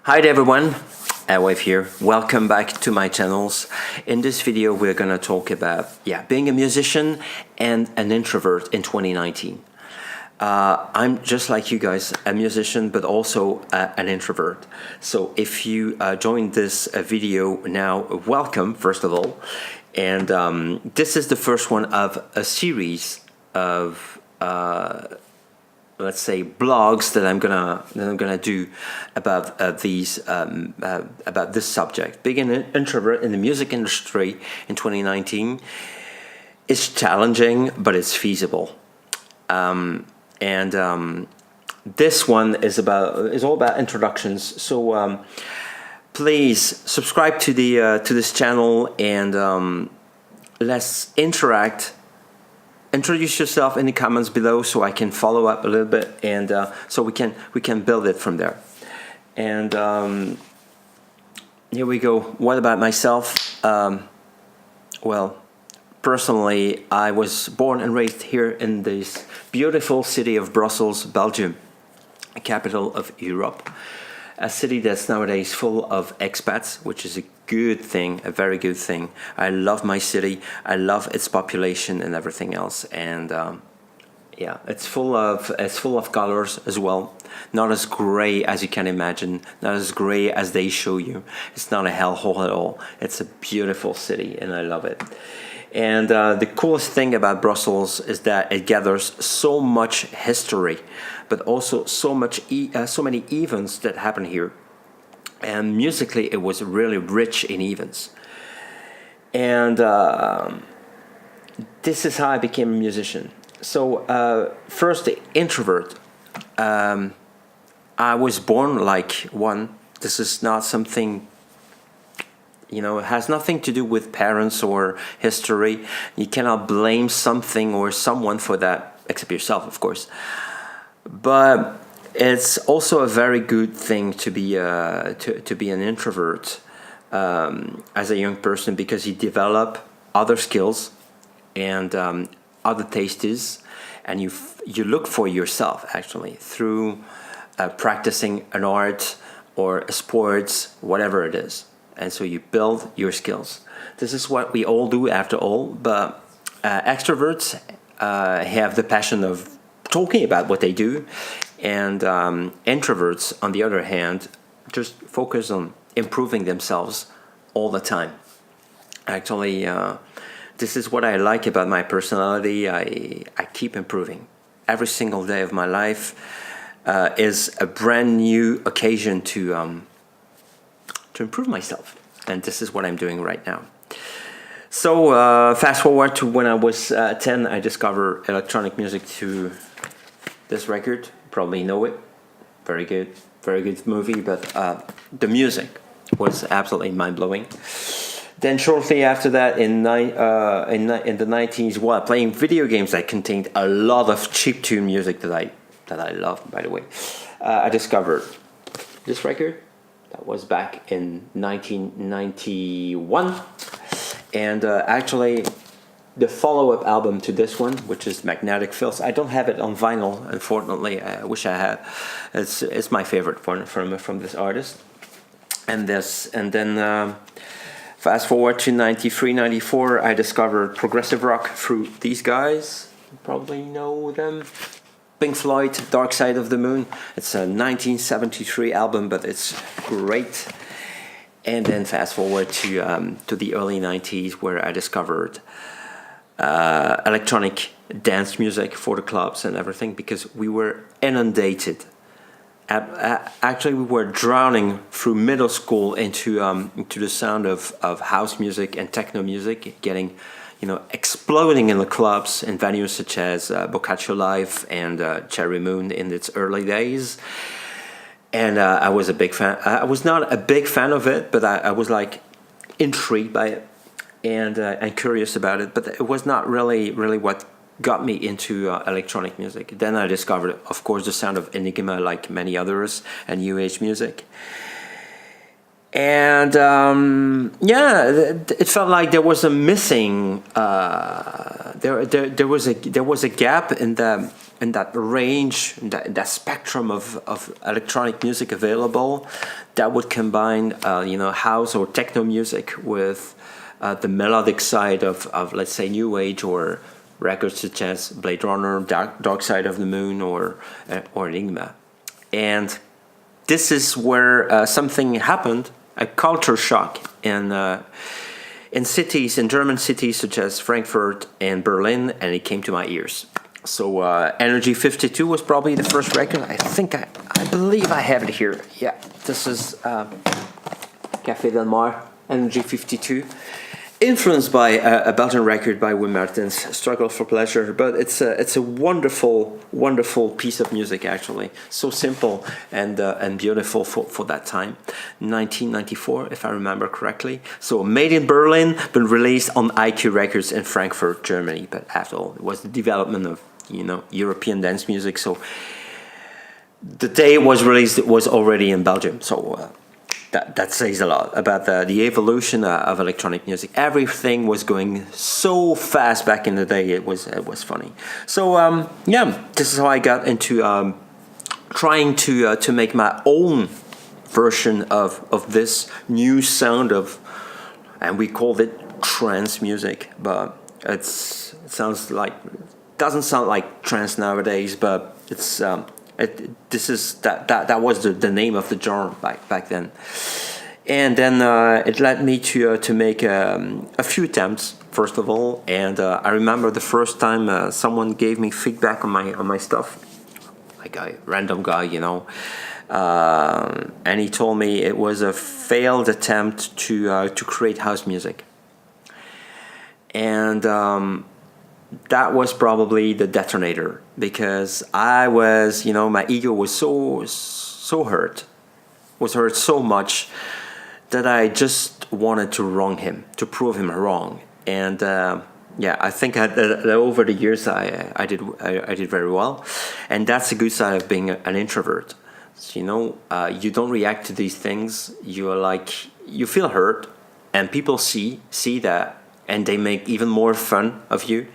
Hi there everyone, Wave here. Welcome back to my channels. In this video we're gonna talk about being a musician and an introvert in 2019. I'm just like you guys, a musician but also an introvert. So if you joined this video now, welcome first of all. And this is the first one of a series of let's say blogs that I'm gonna do about about this subject. Being an introvert in the music industry in 2019 is challenging, but it's feasible. This one is all about introductions. So please subscribe to this channel and let's interact. Introduce yourself in the comments below so I can follow up a little bit, and so we can build it from there. And here we go. What about myself? Well, personally, I was born and raised here in this beautiful city of Brussels, Belgium, capital of Europe. A city that's nowadays full of expats, which is a good thing, a very good thing. I love my city. I love its population and everything else. And it's full of colors as well. Not as gray as you can imagine. Not as gray as they show you. It's not a hellhole at all. It's a beautiful city, and I love it. And the coolest thing about Brussels is that it gathers so much history, but also so many events that happen here. And musically, it was really rich in events. And this is how I became a musician. So first, the introvert. I was born like one. This is not something, it has nothing to do with parents or history. You cannot blame something or someone for that, except yourself, of course. But it's also a very good thing to be an introvert as a young person, because you develop other skills and other tastes, and you look for yourself actually through practicing an art or a sports, whatever it is. And so you build your skills. This is what we all do after all, but extroverts have the passion of talking about what they do, and introverts, on the other hand, just focus on improving themselves all the time. Actually, this is what I like about my personality. I keep improving. Every single day of my life is a brand new occasion to improve myself, and this is what I'm doing right now. So fast forward to when I was 10, I discovered electronic music to this record. Probably know it. Very good movie, but the music was absolutely mind-blowing. Then shortly after that, in the 90s, while playing video games that contained a lot of chiptune music that I love, by the way, I discovered this record. That was back in 1991, and actually the follow-up album to this one, which is Magnetic Fields. I don't have it on vinyl, unfortunately. I wish I had. It's my favorite from this artist. And then fast forward to 93, 94, I discovered progressive rock through these guys. You probably know them. Pink Floyd, Dark Side of the Moon. It's a 1973 album, but it's great. And then fast forward to the early 90s, where I discovered electronic dance music for the clubs and everything, because we were inundated. Actually, we were drowning through middle school into the sound of house music and techno music, getting exploding in the clubs and venues such as Boccaccio Live and Cherry Moon in its early days. And I was a big fan. I was not a big fan of it, but I was like intrigued by it and curious about it. But it was not really what got me into electronic music. Then I discovered, of course, the sound of Enigma, like many others, and New Age music. And it felt like there was a missing. There was a gap in the in that range, that spectrum of electronic music available, that would combine house or techno music with the melodic side of let's say new age or records such as Blade Runner, Dark Side of the Moon, or Enigma. And this is where something happened, a culture shock in cities, in German cities such as Frankfurt and Berlin, and it came to my ears. So Energy 52 was probably the first record. I believe I have it here. Yeah, this is Café Del Mar, Energy 52. Influenced by a Belgian record by Wim Martens, Struggle for Pleasure, but it's a wonderful, wonderful piece of music actually. So simple and beautiful for that time. 1994, if I remember correctly. So made in Berlin, but released on IQ Records in Frankfurt, Germany. But after all, it was the development of European dance music. So the day it was released, it was already in Belgium. So. That says a lot about the evolution of electronic music. Everything was going so fast back in the day. It was funny. So this is how I got into trying to make my own version of this new sound and we called it trance music, but it doesn't sound like trance nowadays, but it's. That was the name of the genre back then, and then it led me to make a few attempts first of all, and I remember the first time someone gave me feedback on my stuff, like a random guy, and he told me it was a failed attempt to create house music, and that was probably the detonator, because I was, my ego was so hurt, so much that I just wanted to wrong him, to prove him wrong. And I think over the years I did very well, and that's a good side of being an introvert. So, you don't react to these things. You feel hurt, and people see that. And they make even more fun of you.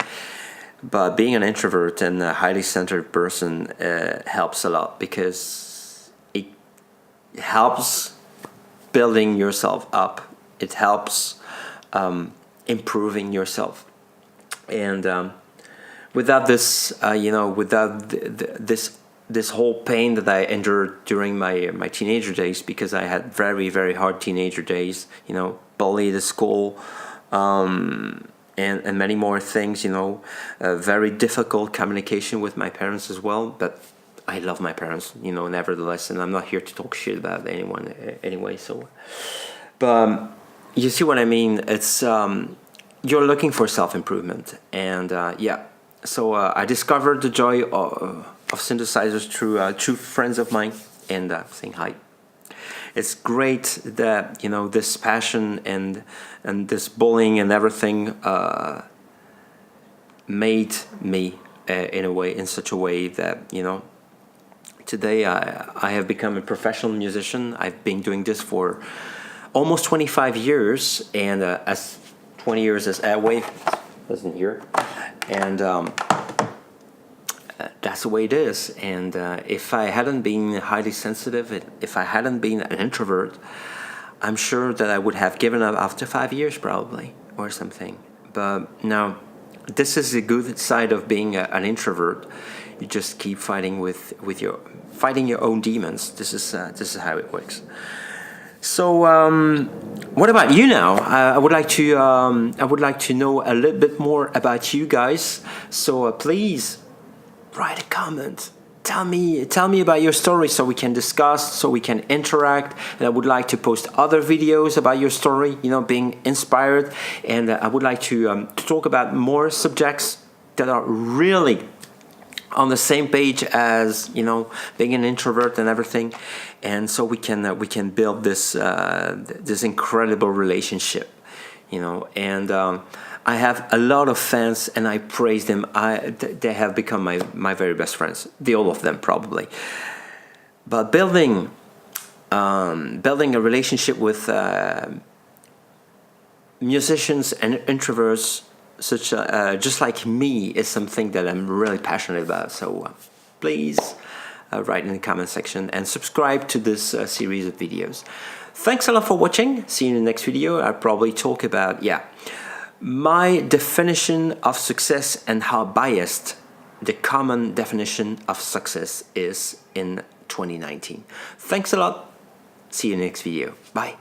But being an introvert and a highly centered person helps a lot, because it helps building yourself up. It helps improving yourself. And without this, without this whole pain that I endured during my teenager days, because I had very, very hard teenager days, bullied at school, and many more things, very difficult communication with my parents as well. But I love my parents, nevertheless, and I'm not here to talk shit about anyone anyway. So, but you see what I mean? It's you're looking for self-improvement, and So I discovered the joy of synthesizers through two friends of mine, and saying hi. It's great that this passion and this bullying and everything made me in such a way that today I have become a professional musician. I've been doing this for almost 25 years, and as 20 years as Airwave, wasn't here, and that's the way it is. And if I hadn't been highly sensitive, if I hadn't been an introvert, I'm sure that I would have given up after 5 years probably, or something. But now, this is the good side of being an introvert. You just keep fighting fighting your own demons. This is how it works. So, what about you now? I would like to know a little bit more about you guys. So please write a comment. Tell me about your story, so we can discuss, so we can interact. And I would like to post other videos about your story, being inspired. And I would like to talk about more subjects that are really on the same page as being an introvert and everything. And so we can build this incredible relationship, and I have a lot of fans, and I praise them. They have become my very best friends. All of them probably. But building a relationship with musicians and introverts just like me, is something that I'm really passionate about. So please write in the comment section and subscribe to this series of videos. Thanks a lot for watching. See you in the next video. I'll probably talk about my definition of success and how biased the common definition of success is in 2019. Thanks a lot. See you in the next video. Bye.